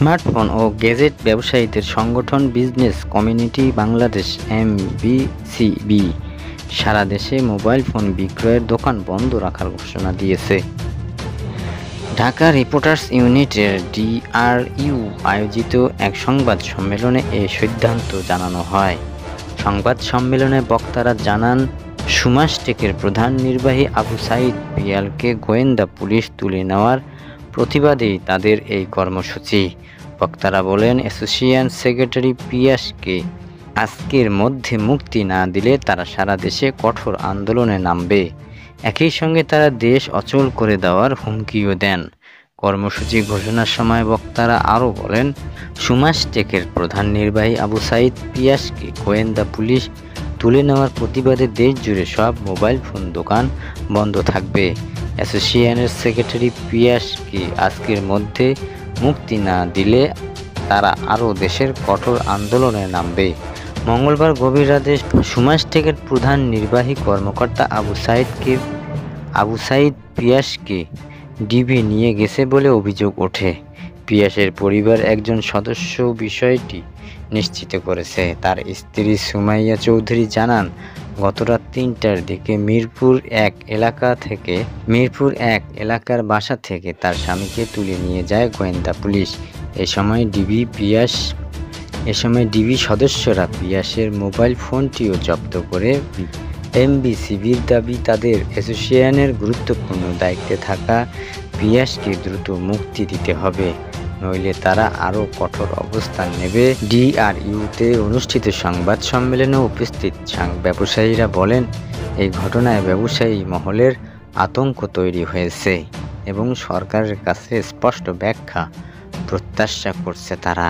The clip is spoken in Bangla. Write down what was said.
স্মার্টফোন ও গ্যাজেট ব্যবসায়ীদের সংগঠন বিজনেস কমিউনিটি বাংলাদেশ MBCB সারা দেশে মোবাইল ফোন বিক্রয়ের দোকান বন্ধ রাখার ঘোষণা দিয়েছে। ঢাকা রিপোর্টার্স ইউনিটের DRU আয়োজিত এক সংবাদ সম্মেলনে এই সিদ্ধান্ত জানানো হয়। সংবাদ সম্মেলনে বক্তারা জানান, সুমাসটেকের প্রধান নির্বাহী আবু সাঈদ পিয়ালকে গোয়েন্দা পুলিশ তুলে নেওয়ার প্রতিবাদেই তাদের এই কর্মসূচি। বক্তারা বলেন, অ্যাসোসিয়েশন সেক্রেটারি পিয়াসকে আজকের মধ্যে মুক্তি না দিলে তারা সারা দেশে কঠোর আন্দোলনে নামবে। একই সঙ্গে তারা দেশ অচল করে দেওয়ার হুমকিও দেন। কর্মসূচি ঘোষণার সময় বক্তারা আরও বলেন, সুমাসটেকের প্রধান নির্বাহী আবু সাঈদ পিয়াসকে গোয়েন্দা পুলিশ তুলে নেওয়ার প্রতিবাদে দেশজুড়ে সব মোবাইল ফোন দোকান বন্ধ থাকবে। অ্যাসোসিয়েশনের সেক্রেটারি পিয়াসকে আজকের মধ্যে মুক্তি না দিলে তারা আরও দেশের কঠোর আন্দোলনে নামবে। মঙ্গলবার গভীর রাতে সুমাসটেকের প্রধান নির্বাহী কর্মকর্তা আবু সাঈদ পিয়াসকে ডিবি নিয়ে গেছে বলে অভিযোগ ওঠে। পিয়াসের পরিবার একজন সদস্য বিষয়টি নিশ্চিত করেছে। তার স্ত্রী সুমাইয়া চৌধুরী জানান, গতরাত ৩টার দিকে মিরপুর এক এলাকার বাসা থেকে তার স্বামীকে তুলে নিয়ে যায় গোয়েন্দা পুলিশ। এ সময় ডিবি সদস্যরা পিয়াসের মোবাইল ফোনটিও জব্দ করে। MBCBর দাবি, তাদের অ্যাসোসিয়েশনের গুরুত্বপূর্ণ দায়িত্বে থাকা পিয়াসকে দ্রুত মুক্তি দিতে হবে, নইলে তারা আরও কঠোর অবস্থান নেবে। DRUতে অনুষ্ঠিত সংবাদ সম্মেলনে উপস্থিত ব্যবসায়ীরা বলেন, এই ঘটনায় ব্যবসায়ী মহলের আতঙ্ক তৈরি হয়েছে এবং সরকারের কাছে স্পষ্ট ব্যাখ্যা প্রত্যাশা করছে তারা।